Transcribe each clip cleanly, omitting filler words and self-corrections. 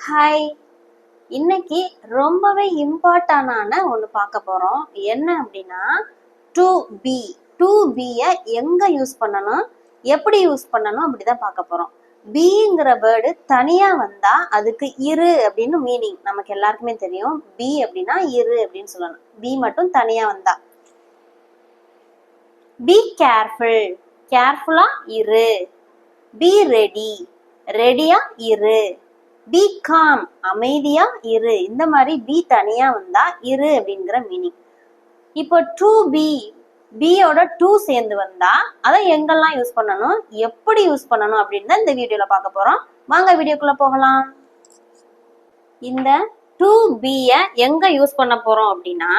Hi, இன்னைக்கு ரொம்பவே இம்பார்ட்டன்டான ஒன்று பார்க்க போகிறோம். என்ன அப்படின்னா டு பி. டு பியை எங்கே யூஸ் பண்ணணும், எப்படி யூஸ் பண்ணணும் அப்படிதான் பார்க்க போகிறோம். பீங்கிற வேர்டு தனியாக வந்தால் அதுக்கு இரு அப்படின்னு மீனிங் நமக்கு எல்லாருக்குமே தெரியும். பி அப்படின்னா இரு அப்படின்னு சொல்லணும். பி மட்டும் தனியாக வந்தா. பி கேர்ஃபுல், கேர்ஃபுல்லாக இரு. பி ரெடி, ரெடியா இரு. பி காம், அமைதியா இரு. இந்த மாதிரி பி தனியா வந்தா இரு அப்படிங்கிற மீனிங். இப்போ டு பி, பியோட டூ சேர்ந்து வந்தா அதை எங்கெல்லாம் யூஸ் பண்ணணும், எப்படி யூஸ் பண்ணணும் அப்படின்னு தான் இந்த வீடியோல பார்க்க போறோம். வாங்க வீடியோக்குள்ள போகலாம். இந்த டு பிய எங்க யூஸ் பண்ண போறோம் அப்படின்னா,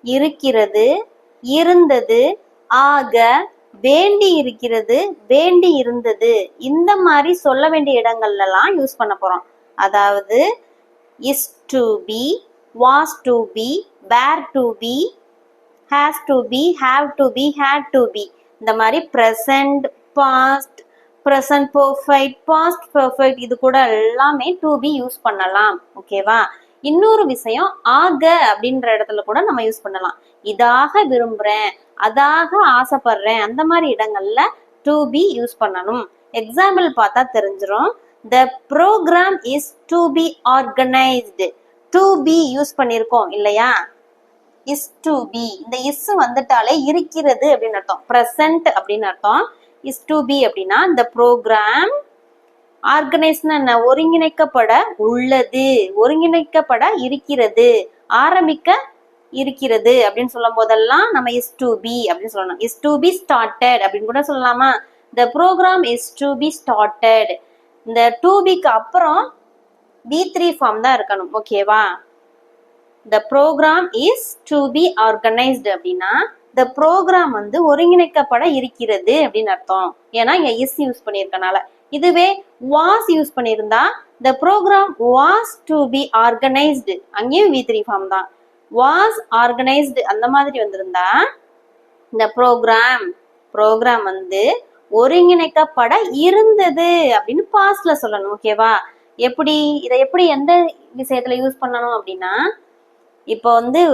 இருக்கிறது, இருந்தது, ஆக, வேண்டி இருக்கிறது, வேண்டி இருந்தது, இந்த மாதிரி சொல்ல வேண்டிய இடங்கள்ல எல்லாம் யூஸ் பண்ண போறோம். அதாவது is to be, was to be, were to be, has to be, have to be, had to be, இந்த மாதிரி present, past, present perfect, past perfect, இது கூட எல்லாமே டு பி யூஸ் பண்ணலாம். ஓகேவா? இன்னொரு விஷயம், ஆக அப்படின்ற இடத்துல கூட நம்ம யூஸ் பண்ணலாம். இதாக விரும்புறேன், அதாக ஆசைப்படுறேன், அந்த மாதிரி இடங்கள்ல டு பி யூஸ் பண்ணணும். எக்ஸாம்பிள் பார்த்தா தெரிஞ்சிடும். The programme is to be organised. To be use பண்ணியிருக்கோம் இல்லையா? இஸ் டு பி, இந்த இஸ் வந்துட்டாலே இருக்கிறது அப்படின்னு அர்த்தம். ப்ரெசன்ட் அப்படின்னு அர்த்தம். இஸ் டு பி அப்படின்னா இந்த ப்ரோக்ராம், ஆர்கனைஸ்னா என்ன, ஒருங்கிணைக்கப்பட உள்ளது, ஒருங்கிணைக்கப்பட இருக்கிறது, ஆரம்பிக்க இருக்கிறது அப்படின்னு சொல்லும் போதெல்லாம் நம்ம இஸ் டு பி அப்படின்னு சொல்லணும். இஸ் டு பி ஸ்டார்டட் அப்படின்னு கூட சொல்லலாமா? The programme is to be started. இந்த டு பிக்கு அப்புறம் B3 ஃபார்ம் தான் இருக்கணும். ஓகேவா? The programme is to be organised அப்படின்னா த ப்ரோக்ராம் வந்து ஒருங்கிணைக்கப்பட இருக்கிறது அப்படின்னு அர்த்தம். ஏன்னா இங்க இஸ் யூஸ் பண்ணியிருக்கனால. இதுவே வாஸ் யூஸ் பண்ணியிருந்தா the programme was to be organised, அங்கேயும் V3 ஃபார்ம் தான். வாஸ் ஆர்கனைஸ்டு அந்த மாதிரி வந்திருந்தா இந்த ப்ரோக்ராம் வந்து ஒருங்கிணைக்கப்பட இருந்தது அப்படின்னு பாஸ்ட்ல சொல்லணும். ஓகேவா? எப்படி இதை எப்படி எந்த விஷயத்துல யூஸ் பண்ணணும் அப்படின்னா, இப்போ வந்து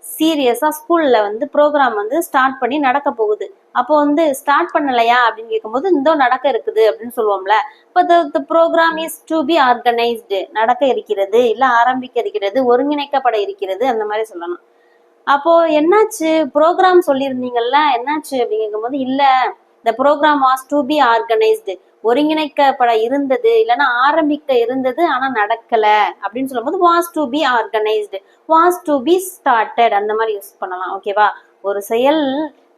சீரியஸா ஸ்கூல்ல வந்து ப்ரோக்ராம் வந்து ஸ்டார்ட் பண்ணி நடக்க போகுது. அப்போ வந்து ஸ்டார்ட் பண்ணலையா அப்படின்னு கேட்கும்போது இந்த நடக்க இருக்குது அப்படின்னு சொல்லுவோம்ல. இப்போ the programme is to be organised, நடக்க இருக்கிறது, இல்ல ஆரம்பிக்க இருக்கிறது, ஒருங்கிணைக்கப்பட இருக்கிறது, அந்த மாதிரி சொல்லணும். அப்போ என்னாச்சு, ப்ரோக்ராம் சொல்லியிருந்தீங்கல்ல, என்னாச்சு அப்படின்னு கேட்கும்போது இல்ல, the programme was to be organised, ஒருங்கிணைக்கப்பட இருந்தது, இல்லைன்னா ஆரம்பிக்க இருந்தது ஆனா நடக்கல அப்படின்னு சொல்லும்போது was to be organised, was to be started, அந்த மாதிரி யூஸ் பண்ணலாம். ஓகேவா? ஒரு செயல்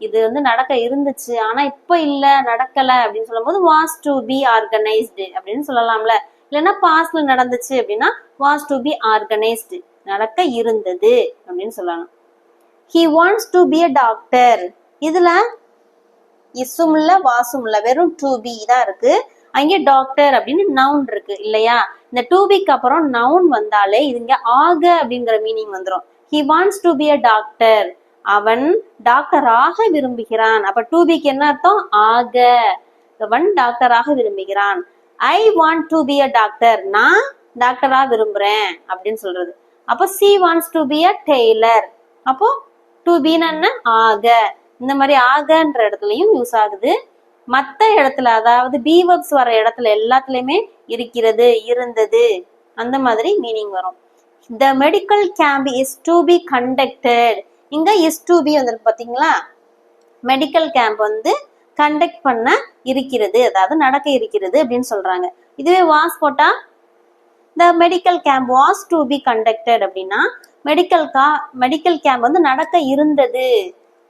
இது வந்து நடக்க இருந்துச்சு ஆனா இப்ப இல்ல, நடக்கல அப்படின்னு சொல்லும் போது வாஸ் டு பி ஆர்கனைஸ்டு அப்படின்னு சொல்லலாம்ல. இல்லைன்னா பாஸ்ட்ல நடந்துச்சு அப்படின்னா வாஸ் டு பி ஆர்கனைஸ்டு, நடக்க இருந்தது அப்படின்னு சொல்லணும். He wants to be a doctor. இதுல இஸ்ஸும் இல்ல, வாசும் இல்ல, வெறும் டு பி தான் இருக்கு. அங்கே டாக்டர் அப்படின்னு நவுன் இருக்கு இல்லையா? இந்த டு பிக்கு அப்புறம் நவுன் வந்தாலே இதுங்க ஆக அப்படிங்கிற மீனிங் வந்துடும். He wants to be a doctor, அவன் டாக்டராக விரும்புகிறான். அப்ப டு பிக்கு என்ன அர்த்தம்? ஆக. அவன் டாக்டராக விரும்புகிறான். I want to be a doctor, நான் டாக்டரா விரும்புறேன் அப்படின்னு சொல்றது. அப்போ C wants to be a Taylor. அப்போ டு பின்னு என்ன? ஆக. இந்த மாதிரி ஆகன்ற இடத்துலயும் யூஸ் ஆகுது. மற்ற இடத்துல, அதாவது பி வெர்ப்ஸ் வர இடத்துல எல்லாத்துலயுமே இருக்கிறது, இருந்தது, அந்த மாதிரி மீனிங் வரும். The medical camp is to be conducted. இங்க இஸ் டு பி வந்துருக்கு பாத்தீங்களா? மெடிக்கல் கேம்ப் வந்து கண்டக்ட் பண்ண இருக்கிறது, அதாவது நடக்க இருக்கிறது அப்படின்னு சொல்றாங்க. இதுவே வாஸ் போட்டா the medical camp was to be conducted அப்படின்னா மெடிக்கல் கேம்ப் வந்து நடக்க இருந்தது,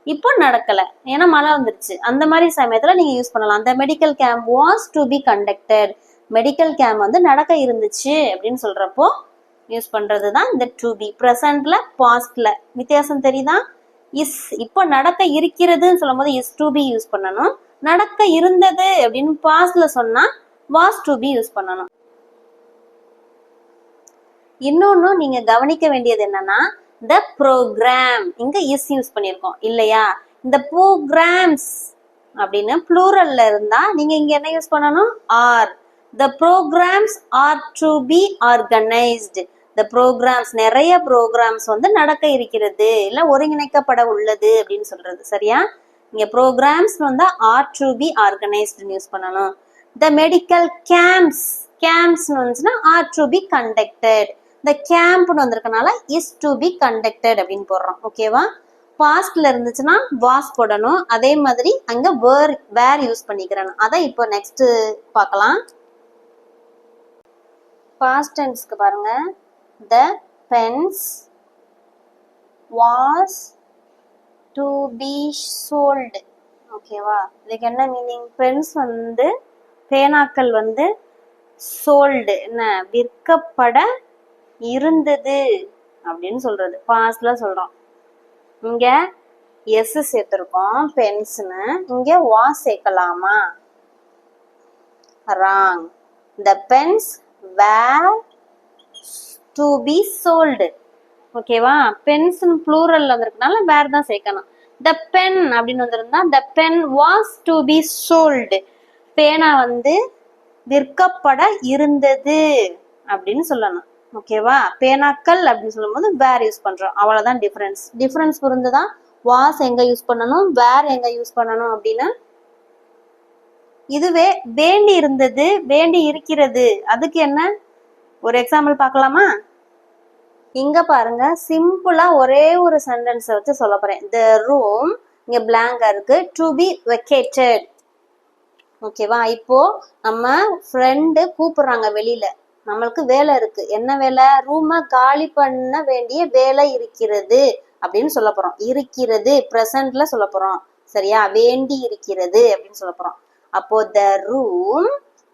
இப்போ நடக்கல ஏன்னா மழை வந்துருச்சு, அந்த மாதிரி சமயத்துல நீங்க யூஸ் பண்ணலாம். The medical camp was to be conducted, medical camp வந்து நடக்க இருந்துச்சு அப்படின்னு சொல்றப்போ யூஸ் பண்றதுதான் இந்த டு பி. ப்ரெசன்ட்ல, பாஸ்ட்ல வித்தியாசம் தெரியுதா? இஸ் இப்போ நடக்க இருக்கிறதுன்னு சொல்லும் போது இஸ் டு பி யூஸ் பண்ணணும். நடக்க இருந்தது அப்படின்னு பாஸ்ட்ல சொன்னா வாஸ் டு பி யூஸ் பண்ணணும். இன்னொன்னு நீங்க கவனிக்க வேண்டியது என்னன்னா, த ப்ரோக்ராம் இங்க இஸ் யூஸ் பண்ணியிருக்கோம் இல்லையா? இந்த ப்ரோக்ராம்ஸ் அப்படின்னு ப்ளூரல்ல இருந்தா நீங்க இங்க என்ன யூஸ் பண்ணணும்? R. The programs are to be organized. The programs, நிறைய programs வந்து நடக்க இருக்கிறது இல்ல ஒருங்கிணைக்கப்பட உள்ளது அப்படின்னு சொல்றது. சரியா? இங்க programs வந்து are to be organized use பண்ணணும். The medical camps வந்துச்சுன்னா are to be conducted. The camp வந்திருக்கனால is to be conducted அப்படின்னு போடுறோம். ஓகேவா? பாஸ்ட்ல இருந்துச்சுன்னா வாஸ் போடணும். அதே மாதிரி அங்க வேர் யூஸ் பண்ணிக்கிறேன். அதை இப்போ நெக்ஸ்ட் பார்க்கலாம். பாஸ்ட் டென்ஸ்க்கு பாருங்க. The pens was to be sold. ஓகேவா? இதுக்கு என்ன மீனிங்? பென்ஸ் வந்து பேனாக்கள் வந்து சோல்டு என்ன விற்கப்பட இருந்தது அப்படின்னு சொல்றது. பாஸ்ட்ல சொல்றோம். இங்க எஸ் சேர்த்திருக்கோம் பென்ஸ்னு. இங்க வாஸ் சேர்க்கலாமா? Wrong. The pens were to be sold. ஓகேவா? பென்ஸ் ப்ளூரல் வந்திருக்கனால வேற தான் சேர்க்கணும். The pen அப்படின்னு வந்திருந்தா the pen was to be sold. பேனா வந்து விற்கப்பட இருந்தது அப்படின்னு சொல்லணும். ஓகேவா? பேனாக்கள் அப்படின்னு சொல்லும் போது வேர் யூஸ் பண்றோம். அவ்வளவுதான் டிஃபரன்ஸ் புரிந்துதான். வாஸ் எங்க யூஸ் பண்ணணும், வேர் எங்க யூஸ் பண்ணணும் அப்படின்னு. இதுவே வேண்டி இருந்தது, வேண்டி இருக்கிறது, அதுக்கு என்ன ஒரு எக்ஸாம்பிள் பார்க்கலாமா? இங்க பாருங்க, சிம்பிளா ஒரே ஒரு சென்டென்ஸ் வச்சு சொல்ல போறேன். The room, இங்க blank இருக்கு, to be vacated. ஓகேவா? இப்போ நம்ம ஃப்ரெண்டு கூப்பிடுறாங்க வெளியில, நம்மளுக்கு வேலை இருக்கு. என்ன வேலை? ரூமை காலி பண்ண வேண்டிய வேலை இருக்கிறது அப்படின்னு சொல்ல போறோம். இருக்கிறது பிரசன்ட்ல சொல்ல போறோம். சரியா? வேண்டி இருக்கிறது அப்படின்னு சொல்ல போறோம். அப்போ the room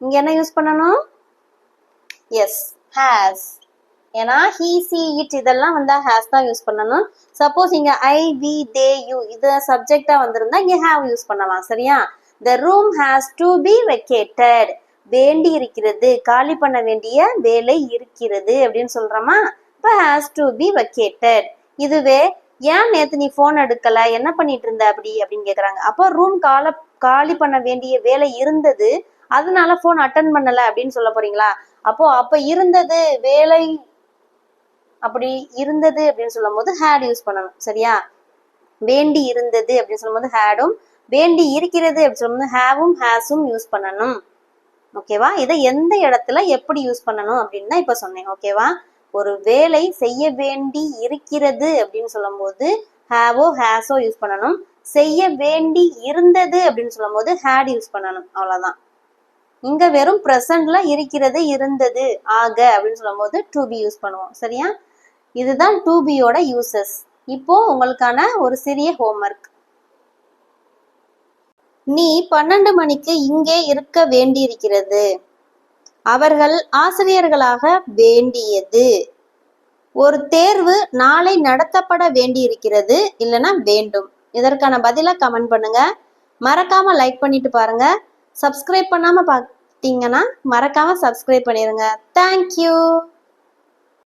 இங்க என்ன யூஸ் பண்ணணும்? Yes, has. ஏன்னா he, she, it இதெல்லாம் வந்தா has தான் யூஸ் பண்ணணும். சப்போஸ் இங்க I, we, they, you இது சப்ஜெக்டா வந்திருந்தா இங்க have யூஸ் பண்ணலாம். சரியா? The room has to be vacated. வேண்டி இருக்கிறது, காலி பண்ண வேண்டிய வேலை இருக்கிறது அப்படின்னு சொல்றோமா? இப்ப has to be vacated. இதுவே ஏன் நேத்து நீ போன் எடுக்கல, என்ன பண்ணிட்டு இருந்த அப்படின்னு கேக்குறாங்க. அப்போ ரூம் காலி பண்ண வேண்டிய வேலை இருந்தது, அதனால போன் அட்டன் பண்ணல அப்படின்னு சொல்ல போறீங்களா? அப்போ இருந்தது வேலை அப்படி இருந்தது அப்படின்னு சொல்லும் போது had யூஸ் பண்ணணும். சரியா? வேண்டி இருந்தது அப்படின்னு சொல்லும் போது hadம், வேண்டி இருக்கிறது அப்படின்னு சொல்லும் போது haveம் hasம் யூஸ் பண்ணணும். ஓகேவா? இதை எந்த இடத்துல எப்படி யூஸ் பண்ணணும் அப்படின்னு தான் இப்ப சொன்னேன். ஓகேவா? ஒரு வேலை செய்ய வேண்டி இருக்கிறது அப்படின்னு சொல்லும் போது ஹேவோ ஹேஸோ யூஸ் பண்ணணும். செய்ய வேண்டி இருந்தது அப்படின்னு சொல்லும் போது had யூஸ் பண்ணணும். அவ்வளவுதான். இங்க வெறும் பிரசன்ட்ல இருக்கிறது, இருந்தது, ஆக அப்படின்னு சொல்லும் போது to be யூஸ் பண்ணுவோம். சரியா? இதுதான் to be யோட யூசஸ். இப்போ உங்களுக்கான ஒரு சிறிய ஹோம்வொர்க். நீ 12 மணிக்கு இங்கே இருக்க வேண்டியிருக்கிறது. அவர்கள் ஆசிரியர்களாக வேண்டியது. ஒரு தேர்வு நாளை நடத்தப்பட வேண்டியிருக்கிறது, இல்லைன்னா வேண்டும். இதற்கான பதிலா கமெண்ட் பண்ணுங்க. மறக்காம லைக் பண்ணிட்டு பாருங்க. சப்ஸ்கிரைப் பண்ணாம பார்த்தீங்கன்னா மறக்காம சப்ஸ்கிரைப் பண்ணிருங்க. தேங்க்யூ.